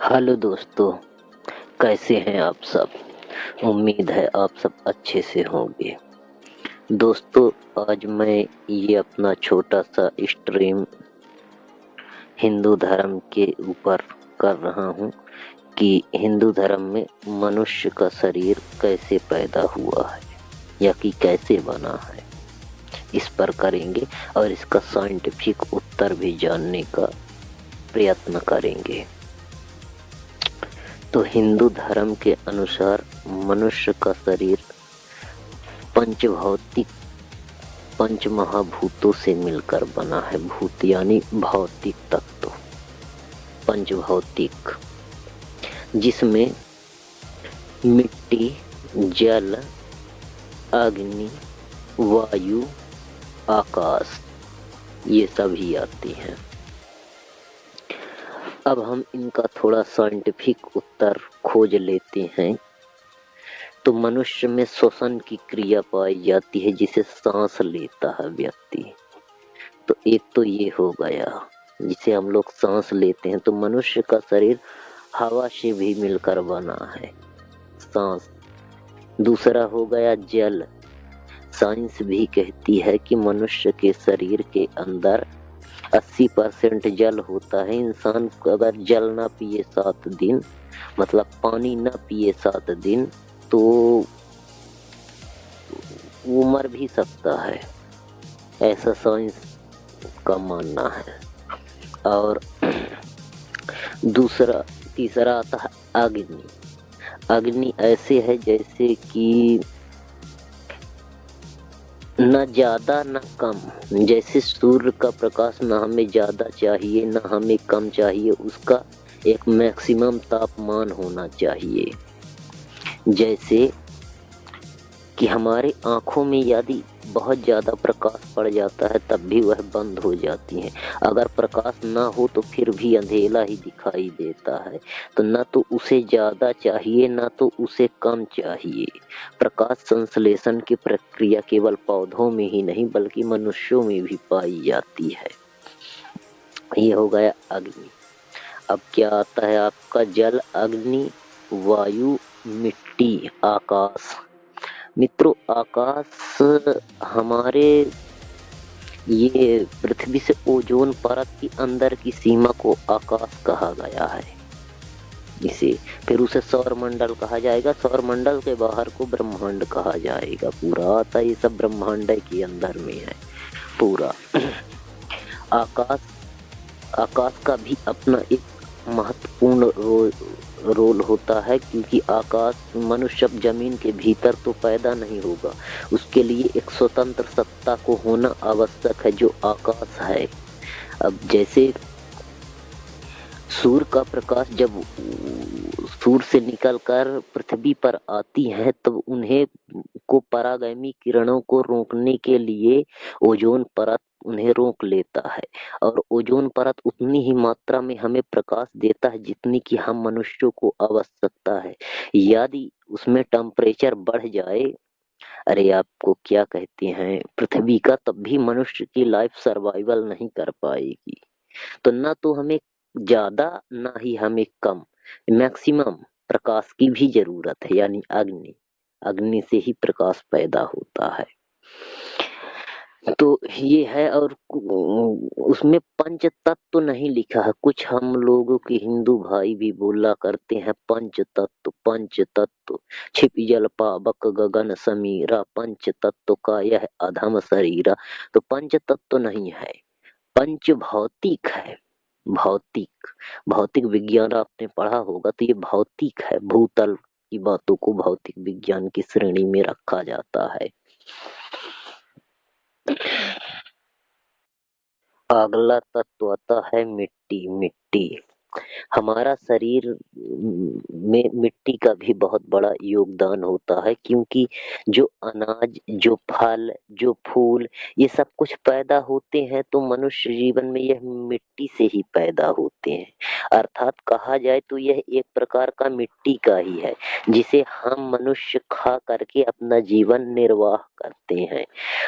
Hello दोस्तों, कैसे हैं आप सब। उम्मीद है आप सब अच्छे से होंगे। दोस्तों, आज मैं ये अपना छोटा सा स्ट्रीम हिंदू धर्म के ऊपर कर रहा हूँ कि हिंदू धर्म में मनुष्य का शरीर कैसे पैदा हुआ है या कि कैसे बना है, इस पर करेंगे और इसका साइंटिफिक उत्तर भी जानने का प्रयत्न करेंगे। तो हिंदू धर्म के अनुसार मनुष्य का शरीर पंचभौतिक पंच महाभूतों से मिलकर बना है। भूत यानी भौतिक तत्व, पंचभौतिक, जिसमें मिट्टी, जल, अग्नि, वायु, आकाश, ये सभी आती हैं। अब हम इनका थोड़ा साइंटिफिक उत्तर खोज लेते हैं। तो मनुष्य में श्वसन की क्रिया पाई जाती है, जिसे सांस लेता है व्यक्ति। तो एक तो ये हो गया, जिसे हम लोग सांस लेते हैं। तो मनुष्य का शरीर हवा से भी मिलकर बना है, सांस। दूसरा हो गया जल। साइंस भी कहती है कि मनुष्य के शरीर के अंदर 80% जल होता है। इंसान अगर जल ना पिए 7 दिन, मतलब पानी ना पिए 7 दिन, तो वो मर भी सकता है, ऐसा साइंस का मानना है। और तीसरा आता है अग्नि। अग्नि ऐसे है जैसे कि न ज्यादा न कम, जैसे सूर्य का प्रकाश न हमें ज्यादा चाहिए न हमें कम चाहिए, उसका एक मैक्सिमम तापमान होना चाहिए। जैसे कि हमारे आंखों में यदि बहुत ज्यादा प्रकाश पड़ जाता है तब भी वह बंद हो जाती है। अगर प्रकाश ना हो तो फिर भी अंधेरा ही दिखाई देता है। तो न तो उसे ज्यादा चाहिए न तो उसे कम चाहिए। प्रकाश संश्लेषण की प्रक्रिया केवल पौधों में ही नहीं बल्कि मनुष्यों में भी पाई जाती है। ये हो गया अग्नि। अब क्या आता है आपका जल, अग्नि, वायु, मिट्टी, आकाश। मित्रों, आकाश हमारे ये पृथ्वी से ओजोन परत की अंदर की सीमा को आकाश कहा गया है। इसे फिर उसे सौर मंडल कहा जाएगा। सौर मंडल के बाहर को ब्रह्मांड कहा जाएगा। पूरा आता ये सब ब्रह्मांड के अंदर में है पूरा। आकाश आकाश का भी अपना एक महत्वपूर्ण रोल होता है, क्योंकि आकाश, मनुष्य जमीन के भीतर तो पैदा नहीं होगा, उसके लिए एक स्वतंत्र सत्ता को होना आवश्यक है जो आकाश है। अब जैसे सूर्य का प्रकाश जब सूर्य से निकलकर पृथ्वी पर आती है तब उन्हें को परागैमी किरणों को रोकने के लिए ओजोन परत उन्हें रोक लेता है। और ओजोन परत उतनी ही मात्रा में हमें प्रकाश देता है जितनी कि हम मनुष्यों को आवश्यकता है। यदि उसमें टेम्परेचर बढ़ जाए, अरे आपको क्या कहते हैं, पृथ्वी का, तब भी मनुष्य की लाइफ सर्वाइवल नहीं कर पाएगी। तो ना तो हमें ज्यादा ना ही हमें कम, मैक्सिमम प्रकाश की भी जरूरत है, यानी अग्नि। अग्नि से ही प्रकाश पैदा होता है। तो ये है। और उसमें पंच तत्व नहीं लिखा है। कुछ हम लोगों के हिंदू भाई भी बोला करते हैं पंच तत्व, पंच तत्व, छिप जल पावक गगन समीरा, पंच तत्व का यह अधम शरीरा। तो पंच तत्व नहीं है, पंच भौतिक है। भौतिक, भौतिक विज्ञान आपने पढ़ा होगा, तो ये भौतिक है। भूतल की बातों को भौतिक विज्ञान की श्रेणी में रखा जाता है। अगला तत्व आता है मिट्टी। मिट्टी, हमारा शरीर में मिट्टी का भी बहुत बड़ा योगदान होता है, क्योंकि जो अनाज, जो फल, जो फूल, ये सब कुछ पैदा होते हैं तो मनुष्य जीवन में यह मिट्टी से ही पैदा होते हैं। अर्थात कहा जाए तो यह एक प्रकार का मिट्टी का ही है, जिसे हम मनुष्य खा करके अपना जीवन निर्वाह करते हैं।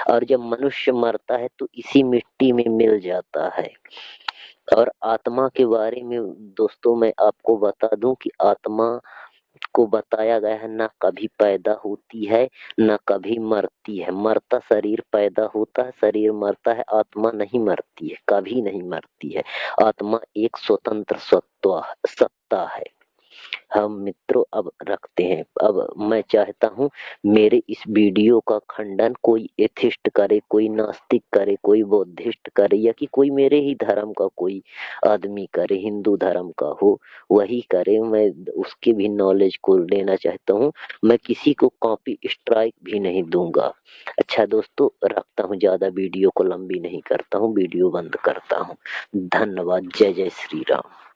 और जब मनुष्य मरता है तो इसी मिट्टी में मिल जाता है। और आत्मा के बारे में दोस्तों मैं आपको बता दूं कि आत्मा को बताया गया है ना कभी पैदा होती है ना कभी मरती है। मरता शरीर पैदा होता है, शरीर मरता है, आत्मा नहीं मरती है, कभी नहीं मरती है। आत्मा एक स्वतंत्र सत्ता सत्ता है। हम मित्रों अब रखते हैं। अब मैं चाहता हूँ मेरे इस वीडियो का खंडन कोई एथिस्ट करे, कोई नास्तिक करे, कोई बौद्धिस्ट करे, या कि कोई मेरे ही धर्म का कोई आदमी करे, हिंदू धर्म का हो वही करे। मैं उसकी भी नॉलेज को लेना चाहता हूँ। मैं किसी को कॉपी स्ट्राइक भी नहीं दूंगा। अच्छा दोस्तों रखता हूँ, ज्यादा वीडियो को लंबी नहीं करता हूँ, वीडियो बंद करता हूँ। धन्यवाद। जय जय श्री राम।